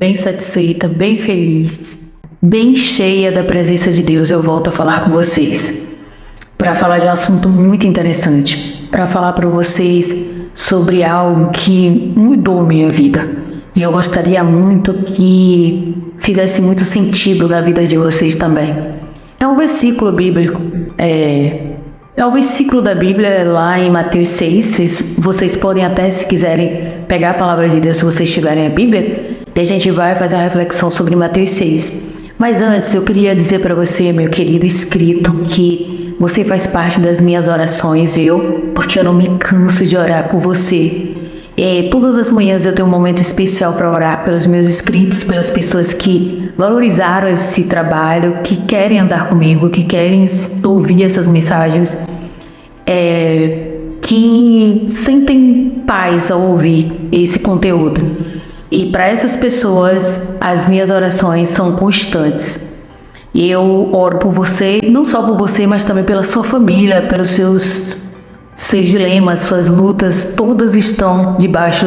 bem satisfeita, bem feliz, bem cheia da presença de Deus. Eu volto a falar com vocês para falar de um assunto muito interessante, para falar para vocês sobre algo que mudou minha vida. E eu gostaria muito que fizesse muito sentido na vida de vocês também. É um versículo bíblico, é o versículo da Bíblia lá em Mateus 6. Vocês podem até, se quiserem, pegar a palavra de Deus se vocês tiverem a Bíblia, e a gente vai fazer uma reflexão sobre Mateus 6. Mas antes, eu queria dizer para você, meu querido inscrito, que você faz parte das minhas orações, porque eu não me canso de orar por você. Todas as manhãs eu tenho um momento especial para orar pelos meus inscritos, pelas pessoas que valorizaram esse trabalho, que querem andar comigo, que querem ouvir essas mensagens, que sentem paz ao ouvir esse conteúdo. E para essas pessoas, as minhas orações são constantes. E eu oro por você, não só por você, mas também pela sua família, pelos seus dilemas, suas lutas, todas estão debaixo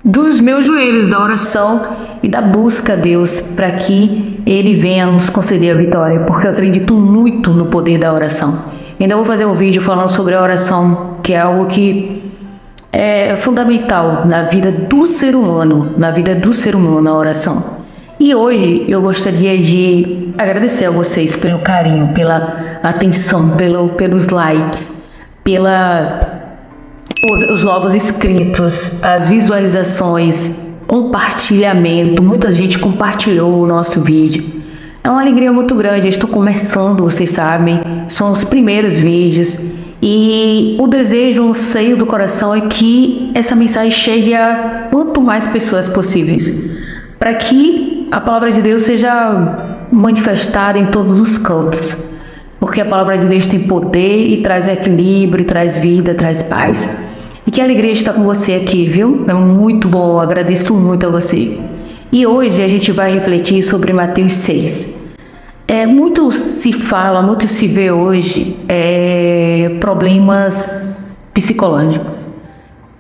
dos meus joelhos, da oração e da busca a Deus para que Ele venha nos conceder a vitória, porque eu acredito muito no poder da oração. Ainda vou fazer um vídeo falando sobre a oração, que é algo que é fundamental na vida do ser humano, a oração. E hoje eu gostaria de agradecer a vocês pelo carinho, pela atenção, pelos likes, os novos inscritos, as visualizações, compartilhamento. Muita gente compartilhou o nosso vídeo. É uma alegria muito grande. Eu estou começando, vocês sabem, são os primeiros vídeos. E o desejo, o anseio do coração é que essa mensagem chegue a quanto mais pessoas possíveis, para que a palavra de Deus seja manifestada em todos os cantos. Porque a palavra de Deus tem poder e traz equilíbrio, traz vida, traz paz. E que alegria estar com você aqui, viu? É muito bom, eu agradeço muito a você. E hoje a gente vai refletir sobre Mateus 6. Muito se fala, muito se vê hoje problemas psicológicos.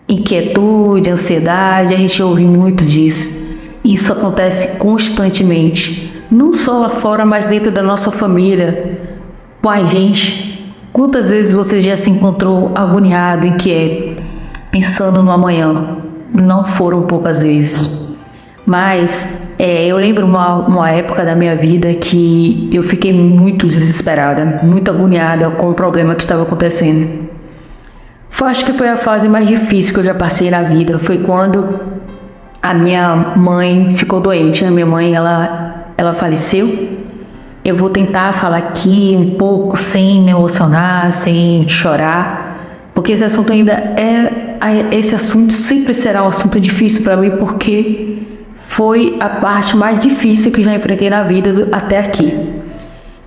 Inquietude, ansiedade, a gente ouve muito disso. Isso acontece constantemente, não só lá fora, mas dentro da nossa família, com a gente. Quantas vezes você já se encontrou agoniado, inquieto, pensando no amanhã? Não foram poucas vezes. Mas eu lembro uma época da minha vida que eu fiquei muito desesperada, muito agoniada com o problema que estava acontecendo. Acho que foi a fase mais difícil que eu já passei na vida. Foi quando a minha mãe ficou doente. A minha mãe, ela faleceu. Eu vou tentar falar aqui um pouco sem me emocionar, sem chorar, porque esse assunto esse assunto sempre será um assunto difícil para mim, porque foi a parte mais difícil que eu já enfrentei na vida até aqui.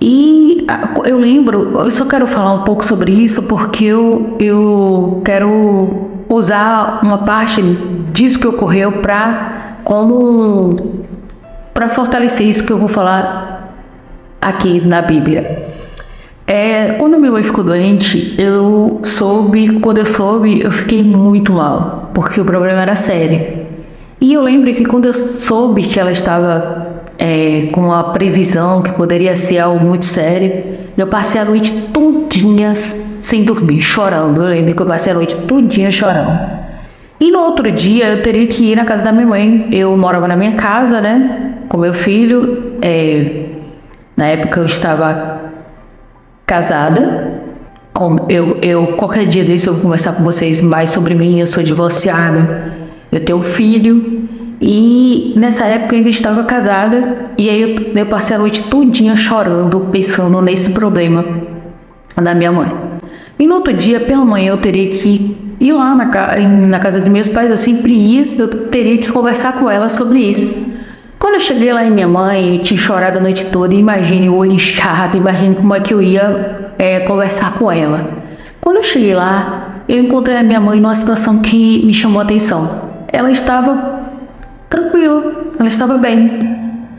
E eu lembro, eu só quero falar um pouco sobre isso porque eu quero usar uma parte disso que ocorreu para fortalecer isso que eu vou falar aqui na Bíblia. Quando minha mãe ficou doente, quando eu soube, eu fiquei muito mal, porque o problema era sério. E eu lembro que quando eu soube que ela estava com a previsão que poderia ser algo muito sério, eu passei a noite todinha sem dormir, chorando. Eu lembro que eu passei a noite todinha chorando. E no outro dia eu teria que ir na casa da minha mãe. Eu morava na minha casa, né, com meu filho. Na época eu estava casada. Qualquer dia desse eu vou conversar com vocês mais sobre mim. Eu sou divorciada, eu tenho um filho. E nessa época eu ainda estava casada. E aí eu passei a noite todinha chorando, pensando nesse problema da minha mãe. E no outro dia, pela manhã, eu teria que ir lá na casa de meus pais. Eu sempre ia, eu teria que conversar com ela sobre isso. Quando eu cheguei lá em minha mãe, eu tinha chorado a noite toda. Imagine o olho inchado, imagine como é que eu ia conversar com ela. Quando eu cheguei lá, eu encontrei a minha mãe numa situação que me chamou a atenção. Ela estava tranquila, ela estava bem.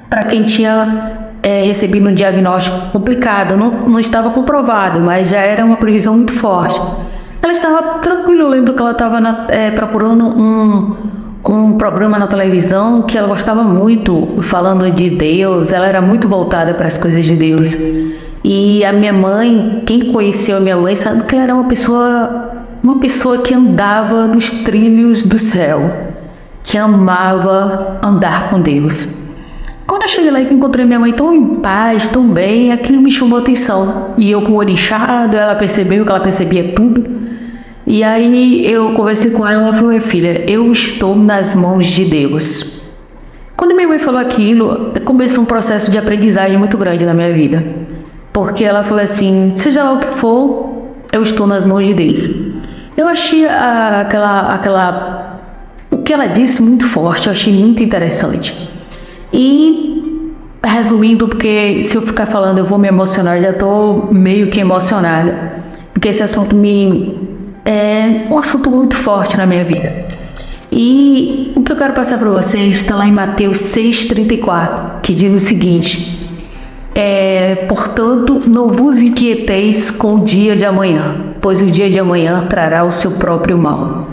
Para quem tinha recebido um diagnóstico complicado, não estava comprovado, mas já era uma previsão muito forte. Ela estava tranquila. Eu lembro que ela estava procurando um programa na televisão que ela gostava muito, falando de Deus. Ela era muito voltada para as coisas de Deus. E a minha mãe, quem conheceu a minha mãe, sabe que ela era uma pessoa que andava nos trilhos do céu, que amava andar com Deus. Quando eu cheguei lá e encontrei minha mãe tão em paz, tão bem, aquilo me chamou a atenção. E eu com o olho inchado, ela percebeu que ela percebia tudo. E aí eu conversei com ela, ela falou: minha filha, eu estou nas mãos de Deus. Quando minha mãe falou aquilo, começou um processo de aprendizagem muito grande na minha vida. Porque ela falou assim: seja lá o que for, eu estou nas mãos de Deus. Eu achei o que ela disse muito forte, eu achei muito interessante. E, resumindo, porque se eu ficar falando eu vou me emocionar, já estou meio que emocionada, porque esse assunto é um assunto muito forte na minha vida. E o que eu quero passar para vocês está lá em Mateus 6,34, que diz o seguinte: portanto, não vos inquieteis com o dia de amanhã, pois o dia de amanhã trará o seu próprio mal.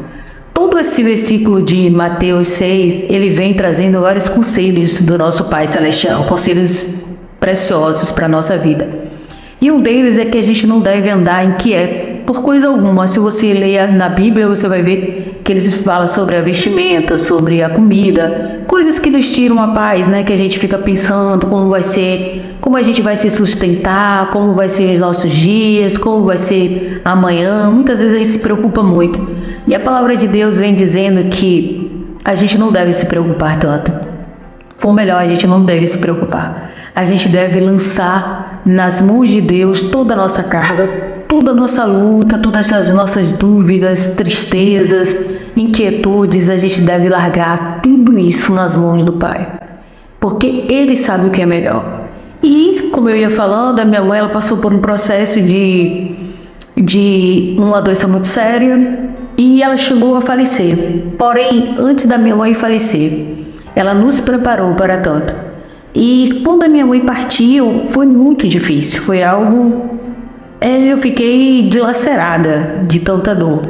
Todo esse versículo de Mateus 6, ele vem trazendo vários conselhos do nosso Pai Celestial, conselhos preciosos para a nossa vida. E um deles é que a gente não deve andar inquieto por coisa alguma. Se você ler na Bíblia, você vai ver que eles falam sobre a vestimenta, sobre a comida, coisas que nos tiram a paz, né? Que a gente fica pensando como a gente vai se sustentar, como vai ser os nossos dias, como vai ser amanhã. Muitas vezes a gente se preocupa muito. E a palavra de Deus vem dizendo que a gente não deve se preocupar tanto. Ou melhor, a gente não deve se preocupar. A gente deve lançar nas mãos de Deus toda a nossa carga, toda a nossa luta, todas as nossas dúvidas, tristezas, inquietudes. A gente deve largar tudo isso nas mãos do Pai, porque Ele sabe o que é melhor. E, como eu ia falando, a minha mãe ela passou por um processo de uma doença muito séria e ela chegou a falecer. Porém, antes da minha mãe falecer, ela nos preparou para tanto. E quando a minha mãe partiu, foi muito difícil. Foi algo... eu fiquei dilacerada de tanta dor.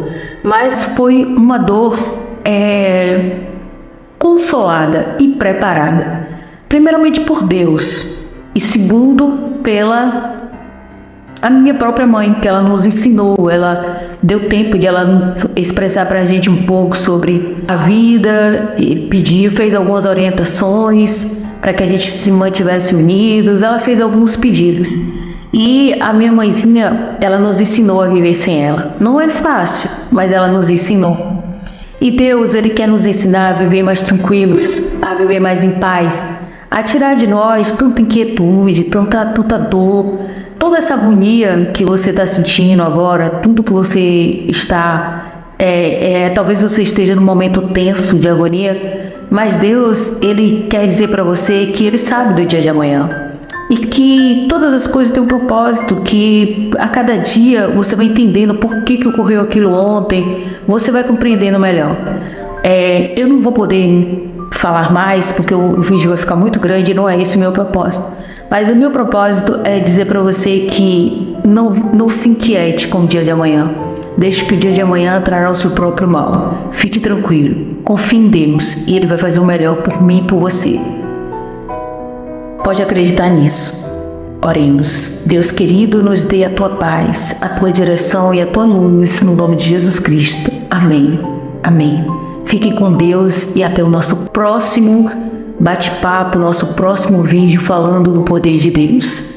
Mas foi uma dor consolada e preparada. Primeiramente por Deus. E segundo, pela a minha própria mãe, que ela nos ensinou. Ela deu tempo de ela expressar pra gente um pouco sobre a vida. E fez algumas orientações para que a gente se mantivesse unidos. Ela fez alguns pedidos. E a minha mãezinha, ela nos ensinou a viver sem ela. Não é fácil, mas ela nos ensinou. E Deus, Ele quer nos ensinar a viver mais tranquilos, a viver mais em paz, a tirar de nós tanta inquietude, tanta dor, toda essa agonia que você está sentindo agora, tudo que você está... talvez você esteja num momento tenso de agonia, mas Deus, Ele quer dizer para você que Ele sabe do dia de amanhã. E que todas as coisas têm um propósito, que a cada dia você vai entendendo por que ocorreu aquilo ontem, você vai compreendendo melhor. Eu não vou poder falar mais, porque o vídeo vai ficar muito grande e não é esse o meu propósito. Mas o meu propósito é dizer para você que não se inquiete com o dia de amanhã. Deixe que o dia de amanhã trará o seu próprio mal. Fique tranquilo, confie em Deus e Ele vai fazer o melhor por mim e por você. Pode acreditar nisso. Oremos. Deus querido, nos dê a Tua paz, a Tua direção e a Tua luz, no nome de Jesus Cristo. Amém. Amém. Fiquem com Deus e até o nosso próximo bate-papo, nosso próximo vídeo falando do poder de Deus.